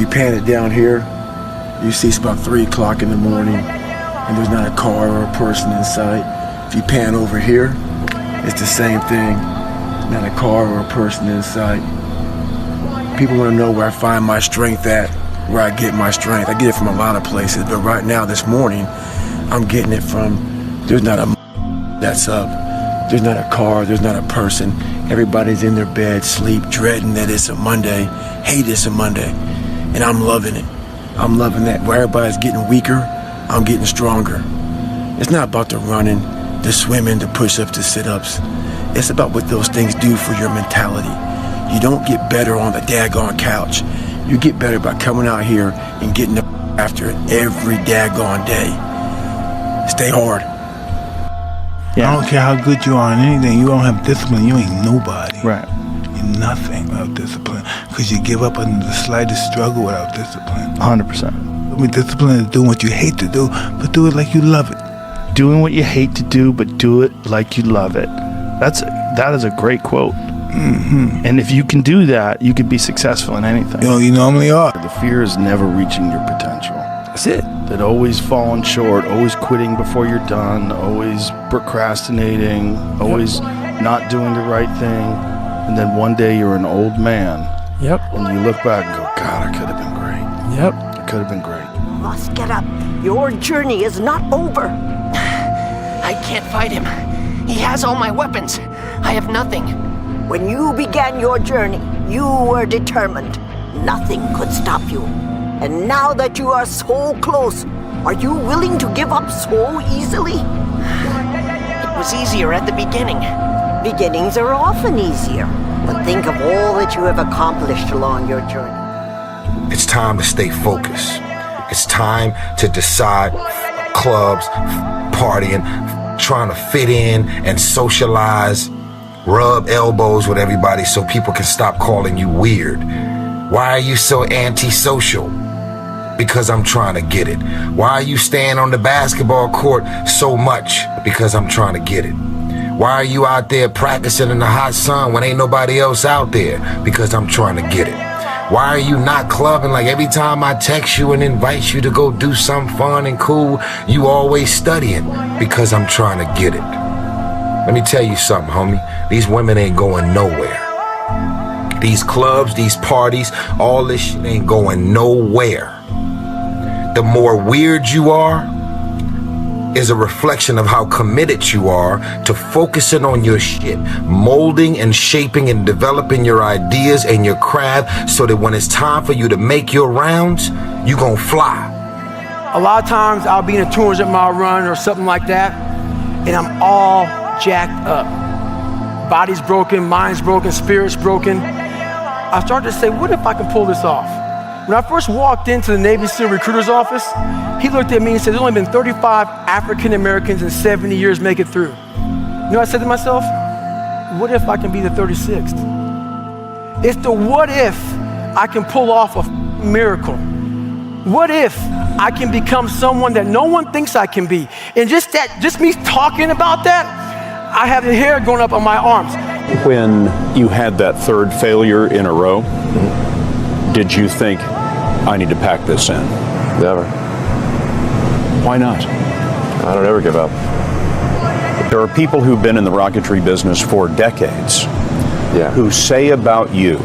you pan it down here, you see it's about 3 o'clock in the morning and there's not a car or a person in sight. If you pan over here, it's the same thing. Not a car or a person in sight. People want to know where I find my strength at, where I get my strength. I get it from a lot of places, but right now, this morning, I'm getting it from, there's not a that's up. There's not a car, there's not a person. Everybody's in their bed, sleep, dreading that it's a Monday, hate it's a Monday. And I'm loving it. I'm loving that. Where everybody's getting weaker, I'm getting stronger. It's not about the running, the swimming, the push-ups, the sit-ups. It's about what those things do for your mentality. You don't get better on the daggone couch. You get better by coming out here and getting after it every daggone day. Stay hard. Yeah. I don't care how good you are in anything. You don't have discipline, you ain't nobody. Right. You're nothing without discipline. Because you give up under the slightest struggle without discipline. 100%. I mean, discipline is doing what you hate to do, but do it like you love it. Doing what you hate to do, but do it like you love it. That is a great quote. Mm-hmm. And if you can do that, you can be successful in anything. You normally are. The fear is never reaching your potential. That's it. That always falling short, always quitting before you're done, always procrastinating, always not doing the right thing. And then one day you're an old man. Yep. And you look back and go, God, I could have been great. Yep. It could have been great. You must get up. Your journey is not over. I can't fight him. He has all my weapons. I have nothing. When you began your journey, you were determined. Nothing could stop you. And now that you are so close, are you willing to give up so easily? It was easier at the beginning. Beginnings are often easier, but think of all that you have accomplished along your journey. It's time to stay focused. It's time to decide clubs, partying, trying to fit in and socialize, rub elbows with everybody so people can stop calling you weird. Why are you so antisocial? Because I'm trying to get it. Why are you staying on the basketball court so much? Because I'm trying to get it. Why are you out there practicing in the hot sun when ain't nobody else out there? Because I'm trying to get it. Why are you not clubbing? Like every time I text you and invite you to go do something fun and cool, you always studying. Because I'm trying to get it. Let me tell you something, homie. These women ain't going nowhere. These clubs, these parties, all this shit ain't going nowhere. The more weird you are is a reflection of how committed you are to focusing on your shit, molding and shaping and developing your ideas and your craft so that when it's time for you to make your rounds, you gonna fly. A lot of times I'll be in a 200-mile run or something like that, and I'm all jacked up. Body's broken, mind's broken, spirit's broken. I started to say, what if I can pull this off? When I first walked into the Navy SEAL recruiter's office, he looked at me and said, there's only been 35 African Americans in 70 years make it through. You know what I said to myself? What if I can be the 36th? It's the what if I can pull off a miracle. What if I can become someone that no one thinks I can be? And just me talking about that, I have the hair going up on my arms. When you had that third failure in a row, did you think, I need to pack this in? Never. Why not? I don't ever give up. There are people who've been in the rocketry business for decades who say about you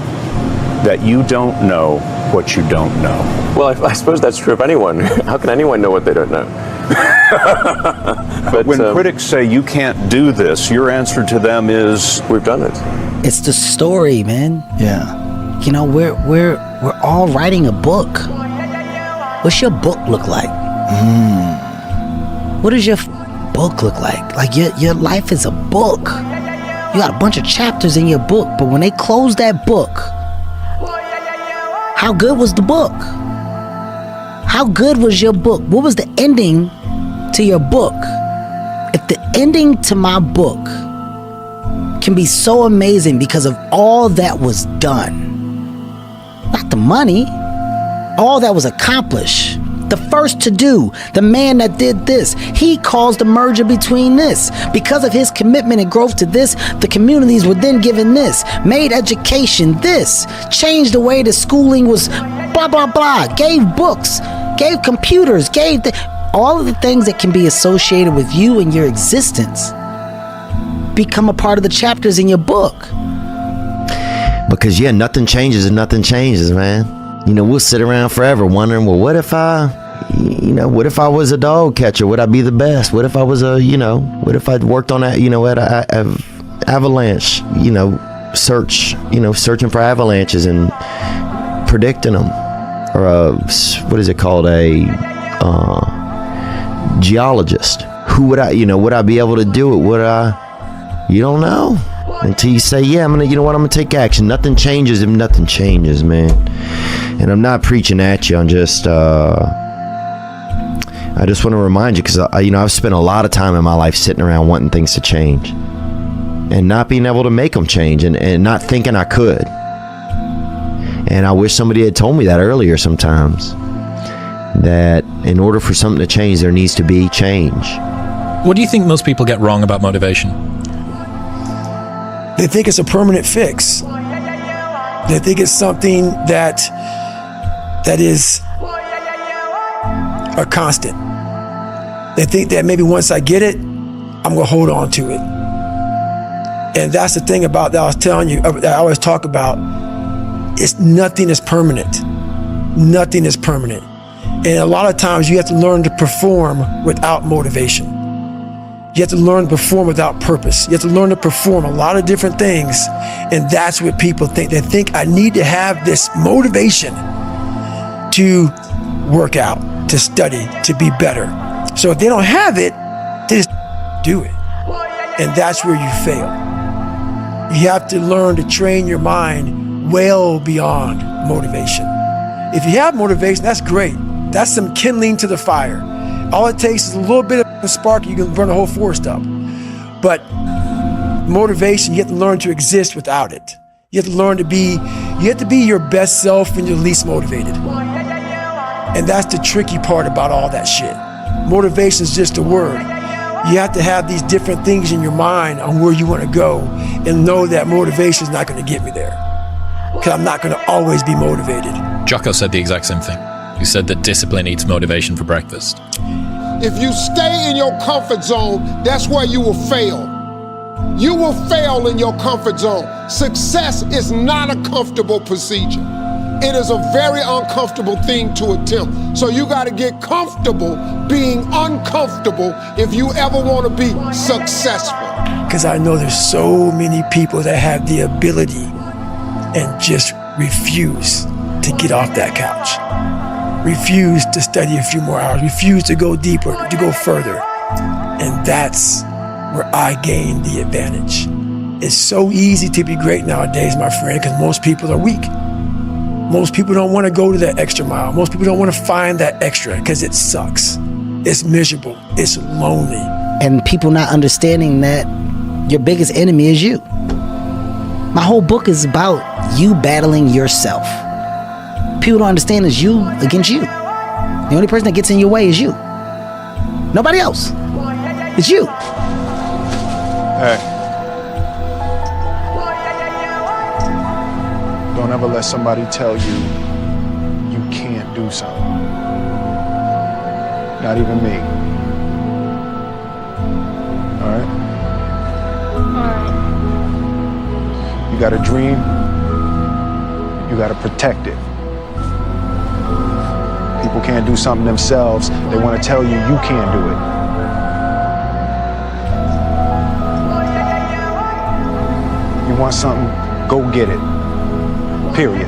that you don't know what you don't know. Well, I suppose that's true of anyone. How can anyone know what they don't know? But when critics say you can't do this, your answer to them is, we've done it. It's the story, man. Yeah. You know, we're all writing a book. What's your book look like? What does your book look like? Like your life is a book. You got a bunch of chapters in your book, but when they close that book, how good was the book? How good was your book? What was the ending to your book? If the ending to my book can be so amazing because of all that was done, not the money, all that was accomplished, the first to do, the man that did this, he caused the merger between this. Because of his commitment and growth to this, the communities were then given this, made education this, changed the way the schooling was blah, blah, blah, gave books, gave computers, gave all of the things that can be associated with you and your existence become a part of the chapters in your book. Because, yeah, nothing changes and nothing changes, man. You know, we'll sit around forever wondering, well, what if I was a dog catcher? Would I be the best? What if I was what if I'd worked on that, at a avalanche, searching for avalanches and predicting them? Or what is it called? A geologist. Who would I be able to do it? You don't know until you say, yeah, I'm gonna take action. Nothing changes if nothing changes, man. And I'm not preaching at you. I'm just, I just want to remind you, because I've spent a lot of time in my life sitting around wanting things to change and not being able to make them change, and not thinking I could. And I wish somebody had told me that earlier sometimes, that in order for something to change, there needs to be change. What do you think most people get wrong about motivation? They think it's a permanent fix. They think it's something that is a constant. They think that maybe once I get it, I'm gonna hold on to it. And that's the thing about that I was telling you, that I always talk about, nothing is permanent. Nothing is permanent. And a lot of times you have to learn to perform without motivation. You have to learn to perform without purpose. You have to learn to perform a lot of different things. And that's what people think. They think I need to have this motivation to work out, to study, to be better. So if they don't have it, they just do it. And that's where you fail. You have to learn to train your mind well beyond motivation. If you have motivation, that's great. That's some kindling to the fire. All it takes is a little bit of a spark, you can burn a whole forest up. But motivation, you have to learn to exist without it. You have to learn to be your best self when you're least motivated. And that's the tricky part about all that shit. Motivation is just a word. You have to have these different things in your mind on where you want to go, and know that motivation is not going to get me there. Because I'm not going to always be motivated. Jocko said the exact same thing. He said that discipline eats motivation for breakfast. If you stay in your comfort zone, that's where you will fail. You will fail in your comfort zone. Success is not a comfortable procedure. It is a very uncomfortable thing to attempt. So you got to get comfortable being uncomfortable if you ever want to be successful. Because I know there's so many people that have the ability and just refuse to get off that couch. Refuse to study a few more hours. Refuse to go deeper, to go further. And that's where I gain the advantage. It's so easy to be great nowadays, my friend, because most people are weak. Most people don't want to go to that extra mile. Most people don't want to find that extra because it sucks. It's miserable. It's lonely. And people not understanding that your biggest enemy is you. My whole book is about you battling yourself. People don't understand it's you against you. The only person that gets in your way is you. Nobody else. It's you. Hey. Don't ever let somebody tell you you can't do something. Not even me. All right? You got a dream, you got to protect it. People can't do something themselves. They want to tell you you can't do it. You want something, go get it. Period.